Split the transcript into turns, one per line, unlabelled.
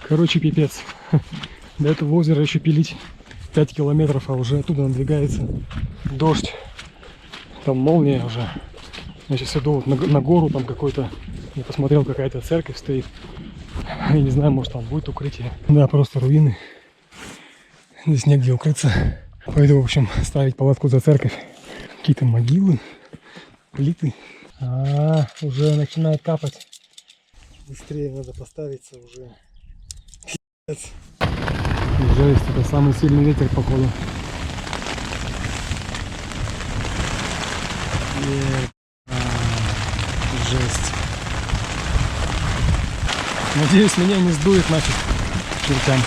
Короче, пипец. До этого озера еще пилить 5 километров, а уже оттуда надвигается дождь. Там молния уже. Я сейчас иду вот на гору, там какой-то, я посмотрел, какая-то церковь стоит. Я не знаю, может там будет укрытие. Да, просто руины. Здесь негде укрыться. Пойду, в общем, ставить палатку за церковь. Какие-то могилы, плиты. Уже начинает капать. Быстрее надо поставиться уже. Жесть, это самый сильный ветер, походу. Жесть. Надеюсь, меня не сдует нафиг чертям.